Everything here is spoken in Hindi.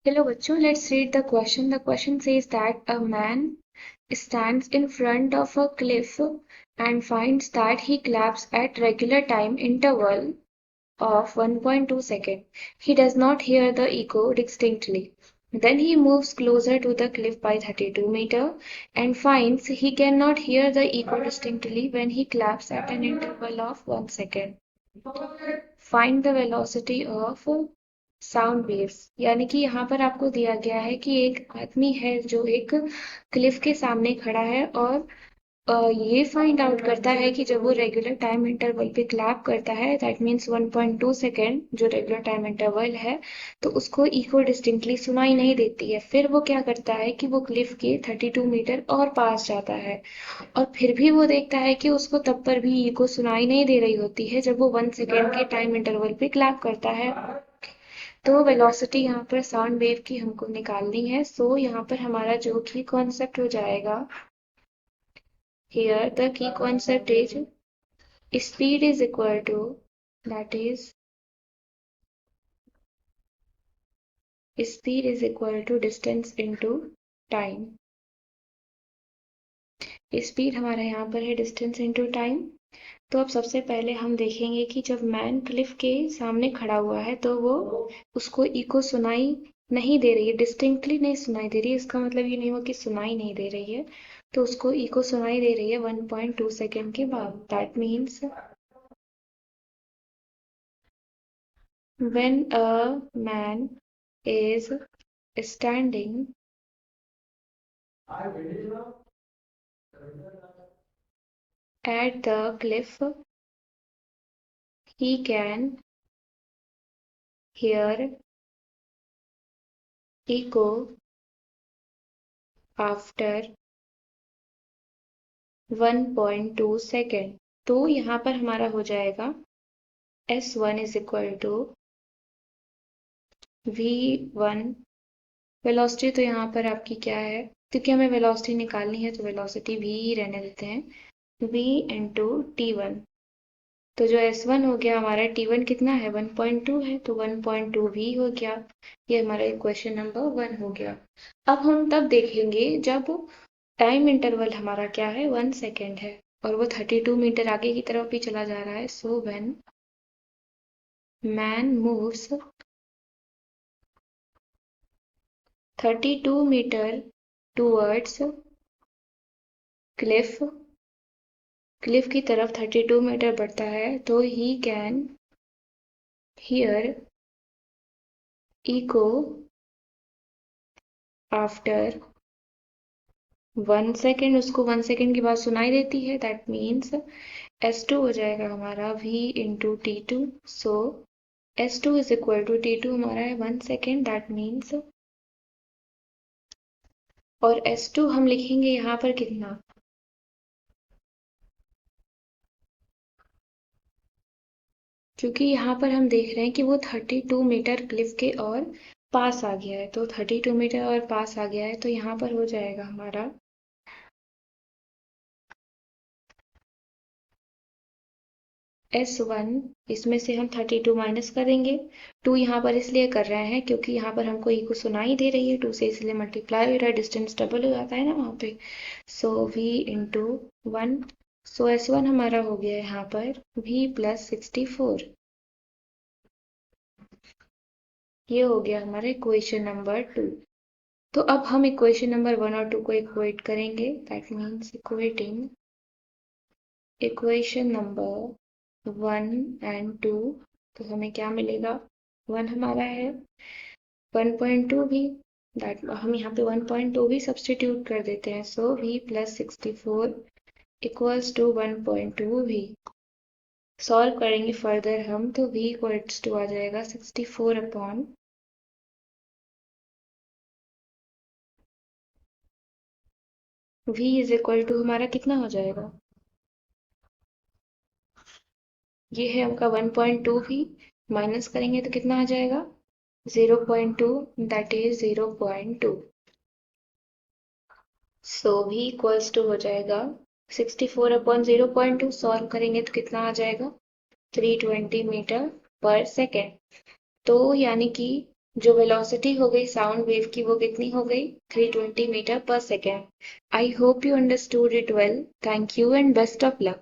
Hello, bachcho. Let's read the question. The question says that a man stands in front of a cliff and finds that he claps at regular time interval of 1.2 seconds. He does not hear the echo distinctly. Then he moves closer to the cliff by 32 meters and finds he cannot hear the echo distinctly when he claps at an interval of 1 second. Find the velocity of sound waves. यानी कि यहाँ पर आपको दिया गया है कि एक आदमी है जो एक क्लिफ के सामने खड़ा है और ये फाइंड आउट करता है कि जब वो रेगुलर टाइम इंटरवल पे क्लैप करता है दैट मीन्स 1.2 सेकेंड जो रेगुलर टाइम इंटरवल है तो उसको इको डिस्टिंक्टली सुनाई नहीं देती है। फिर वो क्या करता है कि वो क्लिफ के 32 मीटर और पास जाता है और फिर भी वो देखता है कि उसको तब पर भी इको सुनाई नहीं दे रही होती है जब वो 1 सेकेंड के टाइम इंटरवल पे क्लैप करता है। तो वेलोसिटी यहाँ पर साउंड वेव की हमको निकालनी है। सो यहाँ पर हमारा जो की कॉन्सेप्ट हो जाएगा, here the key concept is speed is equal to, that is speed is equal to distance into time। Speed हमारा यहाँ पर है डिस्टेंस इनटू टाइम। तो अब सबसे पहले हम देखेंगे कि जब मैन क्लिफ के सामने खड़ा हुआ है तो वो उसको इको सुनाई नहीं दे रही है, डिस्टिंक्टली नहीं सुनाई दे रही है। इसका मतलब ये नहीं हुआ कि सुनाई नहीं दे रही है, तो उसको इको सुनाई दे रही है 1.2 सेकेंड के बाद। That means when a man is standing at the cliff, he can hear echo after 1.2 second. तो यहाँ पर हमारा हो जाएगा S1 is equal to V1। Velocity तो यहाँ पर आपकी क्या है, क्योंकि हमें वेलोसिटी निकालनी है तो वेलोसिटी V ही रहने देते हैं, V इंटू T1। तो जो S1 हो गया हमारा, T1 कितना है 1.2 है तो 1.2 V हो गया। ये हमारा इक्वेशन नंबर 1 हो गया। अब हम तब देखेंगे जब टाइम इंटरवल हमारा क्या है 1 सेकेंड है और वो 32 मीटर आगे की तरफ भी चला जा रहा है। So when man moves 32 metre towards cliff, cliff की तरफ 32 मीटर बढ़ता है तो he can hear echo after 1 second. उसको 1 सेकेंड की बात सुनाई देती है। दैट मीन्स S2 हो जाएगा हमारा V into T2। So S2 is equal to T2 हमारा है 1 सेकेंड, दैट मीन्स, और S2 हम लिखेंगे यहाँ पर कितना, क्योंकि यहाँ पर हम देख रहे हैं कि वो 32 मीटर क्लिफ के और पास आ गया है। तो 32 मीटर और पास आ गया है तो यहाँ पर हो जाएगा हमारा S1। इसमें से हम 32 माइनस करेंगे। 2 यहाँ पर इसलिए कर रहे हैं क्योंकि यहाँ पर हमको इको सुनाई दे रही है, 2 से इसलिए मल्टीप्लाई हो रहा है, डिस्टेंस डबल हो जाता है ना वहाँ पे। सो V इंटू 1। सो S1 हमारा हो गया यहाँ पर V प्लस 64। ये हो गया हमारा इक्वेशन नंबर 2। तो अब हम इक्वेशन नंबर 1 और 2 को इक्वेट करेंगे। That means equating equation number 1 and 2। तो हमें क्या मिलेगा, 1 हमारा है 1.2 भी, दैट हम यहाँ पे 1.2 भी सब्सटीट्यूट कर देते हैं। सो V प्लस 64 इक्वल्स टू 1.2 भी। सॉल्व करेंगे फर्दर हम तो V इक्वल्स टू आ जाएगा 64 upon V is equal to हमारा कितना हो जाएगा, ये है आपका 1.2 भी, माइनस करेंगे तो कितना आ जाएगा 0.2, दैट इज 0.2। सो भी इक्वल्स टू हो जाएगा 64 अपॉन 0.2। सॉल्व करेंगे तो कितना आ जाएगा 320 मीटर पर सेकेंड। तो यानी कि जो वेलोसिटी हो गई साउंड वेव की वो कितनी हो गई 320 मीटर पर second. I hope you understood it well. Thank you and best of luck.